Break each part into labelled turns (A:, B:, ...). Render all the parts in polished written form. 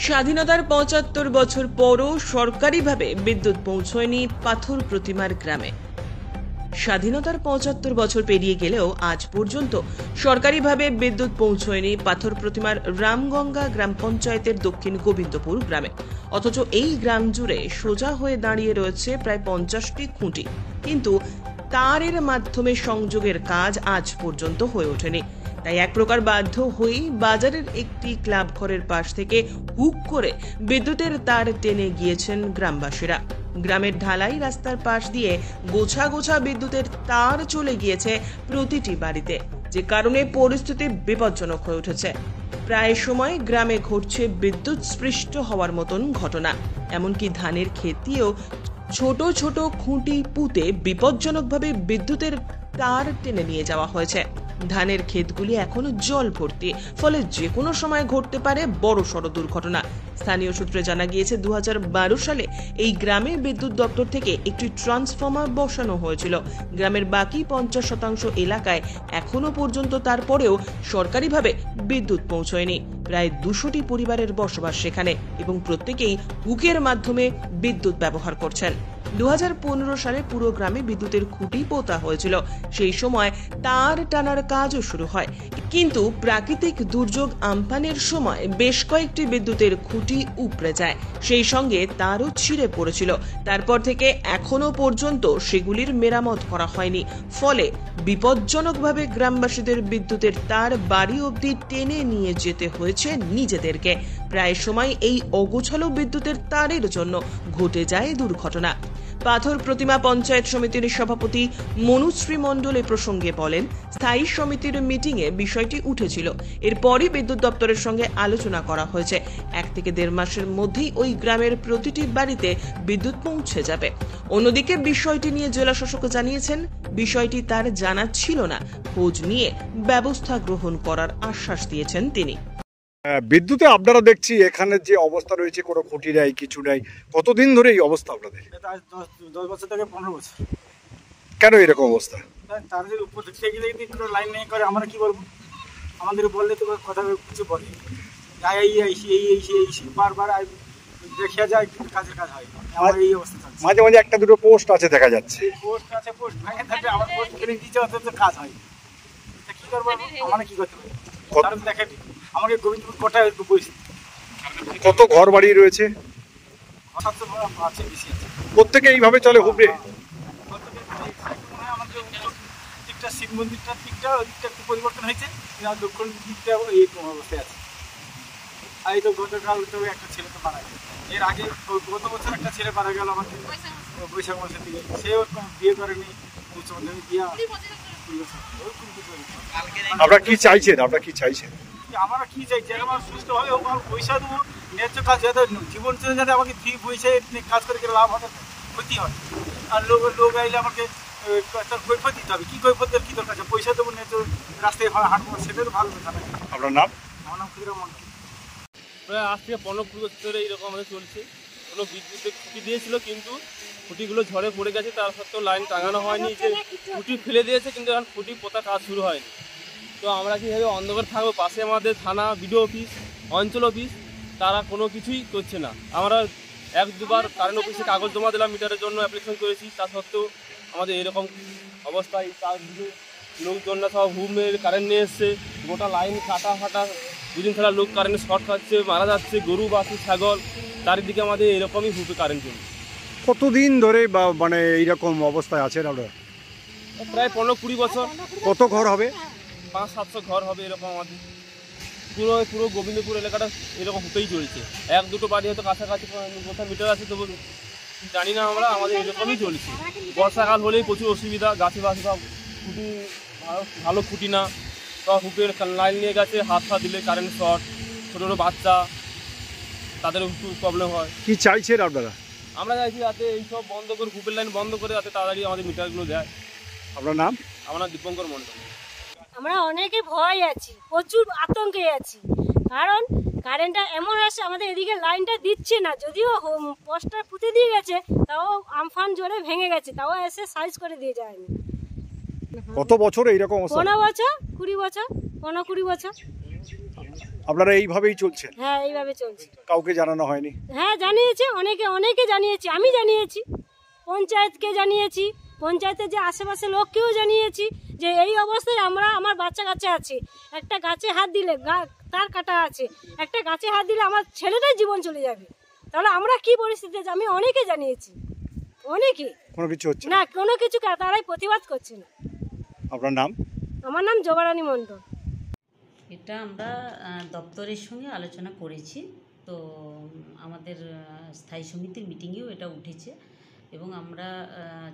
A: স্বাধীনতার ৭৫ বছর পরও সরকারিভাবে বিদ্যুৎ পৌঁছয়নি পাথর প্রতিমার গ্রামে। স্বাধীনতার ৭৫ বছর পেরিয়ে গেলেও আজ পর্যন্ত সরকারিভাবে বিদ্যুৎ পৌঁছয়নি পাথর প্রতিমার রামগঙ্গা গ্রাম পঞ্চায়েতের দক্ষিণ গোবিন্দপুর গ্রামে। অথচ এই গ্রাম জুড়ে সোজা হয়ে দাঁড়িয়ে রয়েছে প্রায় ৫০টি খুঁটি, কিন্তু তারের মাধ্যমে সংযোগের কাজ আজ পর্যন্ত হয়ে ওঠেনি। তাই এক প্রকার বাধ্য হয়েই বাজারের একটি ক্লাব ঘরের পাশ থেকে হুক করে বিদ্যুতের তার টেনে গিয়েছেন গ্রামবাসীরা। গ্রামের ঢালাই রাস্তার পাশ দিয়ে গোছা গোছা বিদ্যুতের তার চলে গিয়েছে প্রতিটি বাড়িতে, যে কারণে পরিস্থিতি বিপজ্জনক হয়ে উঠেছে। প্রায় সময় গ্রামে ঘটছে বিদ্যুৎ স্পৃষ্ট হওয়ার মতন ঘটনা। এমনকি ধানের ক্ষেতেও ছোট ছোট খুঁটি পুঁতে বিপজ্জনকভাবে বিদ্যুতের তার টেনে নিয়ে যাওয়া হয়েছে। ধানের ক্ষেতগুলি এখনো জল ভর্তি, ফলে যে কোনো সময় ঘটতে পারে বড়সড় দুর্ঘটনা। স্থানীয় সূত্রে জানা গিয়েছে ২০১২ সালে এই গ্রামে বিদ্যুৎ দপ্তর থেকে একটি ট্রান্সফর্মার বসানো হয়েছিল। গ্রামের বাকি ৫০% এলাকায় এখনো পর্যন্ত তারপরেও সরকারিভাবে বিদ্যুৎ পৌঁছয়নি। প্রায় ২০০টি পরিবারের বসবাস সেখানে এবং প্রত্যেকেই হুকের মাধ্যমে বিদ্যুৎ ব্যবহার করছেন। ২০১৫ সালে পুরো গ্রামে বিদ্যুতের খুঁটি পোতা হয়েছিল। সেই সময় তার টানার কাজও শুরু হয়, কিন্তু প্রাকৃতিক দুর্যোগ আমফানের সময় বেশ কয়েকটি বিদ্যুতের খুঁটি উপড়ে যায়, সেই সঙ্গে তারও ছিঁড়ে পড়েছিল। তারপর থেকে এখনো পর্যন্ত সেগুলির মেরামত করা হয়নি, ফলে বিপজ্জনকভাবে গ্রামবাসীদের বিদ্যুতের তার বাড়ি অবধি টেনে নিয়ে যেতে হয়েছে নিজেদেরকে। প্রায় সময় এই অগোছালো বিদ্যুতের তারের জন্য ঘটে যায় দুর্ঘটনা। পাথর প্রতিমা পঞ্চায়েত সমিতির সভাপতি মনুশ্রী মণ্ডল এ প্রসঙ্গে বলেন, স্থায়ী সমিতির মিটিংয়ে বিষয়টি উঠেছিল। এরপরই বিদ্যুৎ দপ্তরের সঙ্গে আলোচনা করা হয়েছে। ১ থেকে ১.৫ মাসের মধ্যেই ওই গ্রামের প্রতিটি বাড়িতে বিদ্যুৎ পৌঁছে যাবে। অন্যদিকে বিষয়টি নিয়ে জেলা শাসক জানিয়েছেন, বিষয়টি তার জানা ছিল না, খোঁজ নিয়ে ব্যবস্থা গ্রহণ করার আশ্বাস দিয়েছেন তিনি।
B: বিদ্যুতে আপনারা দেখছি এখানে যে অবস্থা রয়েছে, কোনো খুঁটি নেই, কিছু নেই। কতদিন ধরে এই অবস্থা আপনাদের?
C: 10 বছর থেকে 15 বছর।
B: কেন এরকম অবস্থা?
C: তাদের উপর থেকে যদি কোনো লাইন নেই করে আমরা কি বলবো? আমাদের বললে তো কথা কিছু বলে এই বারবার দেখিয়া যায়, কিন্তু কাজের কাজ হয়। আমার এই অবস্থা চলছে।
B: মাঝে মাঝে একটা দুটো পোস্ট আছে দেখা যাচ্ছে।
C: পোস্ট আছে, পোস্ট ভেঙে থাকে, আমার পোস্ট কিনে দিয়েছে, অথচ কাজ হয়। কি করবো? আমরা কি করতে পারি? কারণ দেখেন আমাকে গোবিন্দপুর কোটায় পরিস্থিতি।
B: কত ঘর বাড়ি রয়েছে? প্রত্যেকে এইভাবে চলে হুবড়ে।
C: আমাদের দিকটা শিব মন্দিরটার দিকটা ওই দিকটা একটু পরিবর্তন হয়েছে, দক্ষিণ দিকটা এইরকম অবস্থায় আছে। আর এই তো গতকাল তো একটা ছেলে তো মারা গেল। এর আগে গত বছর একটা ছেলে মারা গেল আমাদের বৈশাখ মাসের দিকে। সেও বিয়ে করেনি, উচ্চ মাধ্যমিক দিয়া।
B: আপনারা কি চাইছেন?
C: আমরা কি চাই? যেরকম সুস্থভাবে হোক, আমার পয়সা দেবো, ন্যায্য কাজ যাতে জীবন চলে, যাতে আমাকে ফ্রি পয়সা কাজ করে লাভ হবে, ক্ষতি হয়। আর লোক আইলে আমাকে তার কৈফত দিতে হবে। কি কৈফতের কি দরকার আছে? পয়সা দেবো, ন্যায্য রাস্তায় হাঁটবো, সেটা তো ভালো কথা না।
B: আপনার নাম?
C: আমার নাম ক্ষুদিরাম মণ্ডল।
D: প্রায় আজ থেকে 15 বছর ধরে এইরকম আমাদের চলছে। কোনো বিদ্যুতের খুঁটি দিয়েছিল, কিন্তু খুঁটিগুলো ঝড়ে পড়ে গেছে, তার সত্ত্বেও লাইন টাঙানো হয়নি। যে খুঁটি ফেলে দিয়েছে, কিন্তু এখন খুঁটি পোতা কাজ শুরু হয়নি। তো আমরা কীভাবে অন্ধকার থাকবো? পাশে আমাদের থানা, বিডিও অফিস, অঞ্চল অফিস, তারা কোনো কিছুই করছে না। আমরা 1-2বার কারেন্ট অফিসে কাগজ জমা দিলাম, মিটারের জন্য অ্যাপ্লিকেশন করেছি, তা সত্ত্বেও আমাদের এরকম অবস্থায় তার লোকজনরা সব হুমের কারেন্ট নিয়ে এসছে, গোটা লাইন কাটা ফাটা, দুদিন ছাড়া লোক কারেন্টে শর্ট খাচ্ছে, মারা যাচ্ছে, গরু বাছুর ছাগল, চারিদিকে আমাদের এরকমই হুপে কারেন্ট চলছে।
B: কতদিন ধরে বা মানে এইরকম অবস্থায় আছেন আপনারা?
D: প্রায় 15-20 বছর।
B: কত ঘর হবে?
D: 500-700 ঘর হবে এরকম আমাদের। পুরো গোবিন্দপুর এলাকাটা এরকম হতেই চলছে। 1-2টো বাড়ি হয়তো কাছাকাছি কোথাও মিটার আছে, তবু জানি না আমরা, আমাদের এরকমই চলছে। বর্ষাকাল হলেই প্রচুর অসুবিধা, গাছে বাছে সব খুঁটি ভালো খুঁটি না, সব হুপের লাইন নিয়ে গেছে, হাত দিলে কারেন্ট শর্ট, ছোটো ছোটো বাচ্চা, তাদের একটু প্রবলেম হয়।
B: কি চাইছেন আপনারা?
D: আমরা চাইছি যাতে এইসব বন্ধ করে, হুপের লাইন বন্ধ করে যাতে তাড়াতাড়ি আমাদের মিটারগুলো দেয়।
B: আপনার নাম?
D: আমার নাম দীপঙ্কর মণ্ডল।
E: আমরা অনেকে ভয় আছি, প্রচুর আতঙ্কে আছি, কারণ কারেন্টটা এমন আসছে আমাদের এদিকে লাইনটা দিচ্ছে না। যদিও পোস্টটা পুঁতে দিয়ে গেছে, তাও আমফান জোরে ভেঙে গেছে, তাও এসে সাইজ করে দিয়ে যায়নি।
B: কত বছর এইরকম অবস্থা?
E: 15 বছর, 20 বছর, 15-20 বছর।
B: আপনারা এইভাবেই চলছেন,
E: হ্যাঁ এইভাবে চলছে।
B: কাউকে জানানো হয়নি?
E: হ্যাঁ জানিয়েছে, অনেকে জানিয়েছি, আমি জানিয়েছি, পঞ্চায়েতকে জানিয়েছি, পঞ্চায়েতের যে আশেপাশে লোককেও জানিয়েছি যে এই অবস্থায় আমার বাচ্চা কাচ্চা আছে, একটা গাছে হাত দিলে তার কাটা আছে, একটা গাছে হাত দিলে আমার ছেলেটার জীবন চলে যাবে, তাহলে আমরা কি পরিস্থিতি আছে? আমি অনেকে জানিয়েছি, অনেকে,
B: কোনো কিছু হচ্ছে
E: না কোনো কিছু তারাই প্রতিবাদ করছে না।
B: আপনার নাম?
E: আমার নাম জবারানী মণ্ডল।
F: এটা আমরা দপ্তরের সঙ্গে আলোচনা করেছি, তো আমাদের স্থায়ী সমিতির মিটিংয়েও এটা উঠেছে এবং আমরা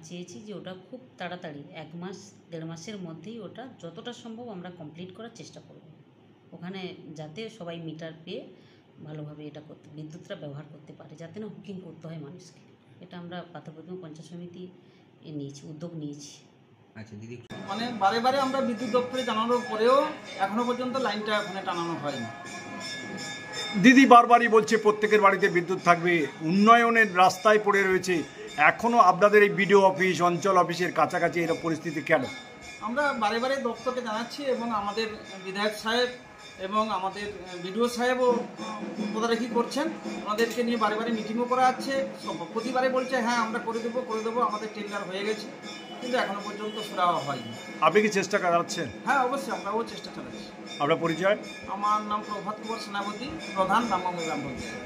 F: চেয়েছি যে ওটা খুব তাড়াতাড়ি 1 মাস 1.5 মাসের মধ্যেই ওটা যতটা সম্ভব আমরা কমপ্লিট করার চেষ্টা করব, ওখানে যাতে সবাই মিটার পেয়ে ভালোভাবে এটা বিদ্যুৎটা ব্যবহার করতে পারে, যাতে না হুকিং করতে হয় মানুষকে। এটা আমরা পাথরপ্রতিমা পঞ্চায়েত সমিতি উদ্যোগ নিয়েছি।
G: আচ্ছা দিদি,
C: মানে বারে বারে আমরা বিদ্যুৎ দপ্তরে জানানোর পরেও এখনো পর্যন্ত লাইনটা ওখানে টানানো হয়নি।
B: দিদি বারবারই বলছে প্রত্যেকের বাড়িতে বিদ্যুৎ থাকবে, উন্নয়নের রাস্তায় পড়ে রয়েছে, এখনো আপনাদের এই বিডিও অফিস, অঞ্চল অফিসের কাছাকাছি এরকম পরিস্থিতি কেন?
C: আমরা বারে বারে দপ্তরকে জানাচ্ছি এবং আমাদের বিধায়ক সাহেব এবং আমাদের বিডিও সাহেবও তদারকি করছেন, আমাদেরকে নিয়ে বারে বারে মিটিংও করা হচ্ছে, প্রতিবারে বলছে হ্যাঁ আমরা করে দেবো, আমাদের টেন্ডার হয়ে গেছে, কিন্তু এখনো পর্যন্ত সুরাহা হয়নি।
B: আপনি কি চেষ্টা চালাচ্ছেন?
C: হ্যাঁ অবশ্যই, আমরাও চেষ্টা চালাচ্ছি।
B: আপনার পরিচয়?
C: আমার নাম প্রভাত কুমার সেনাপতি, প্রধান রামবাবু গ্রাম পঞ্চায়েত।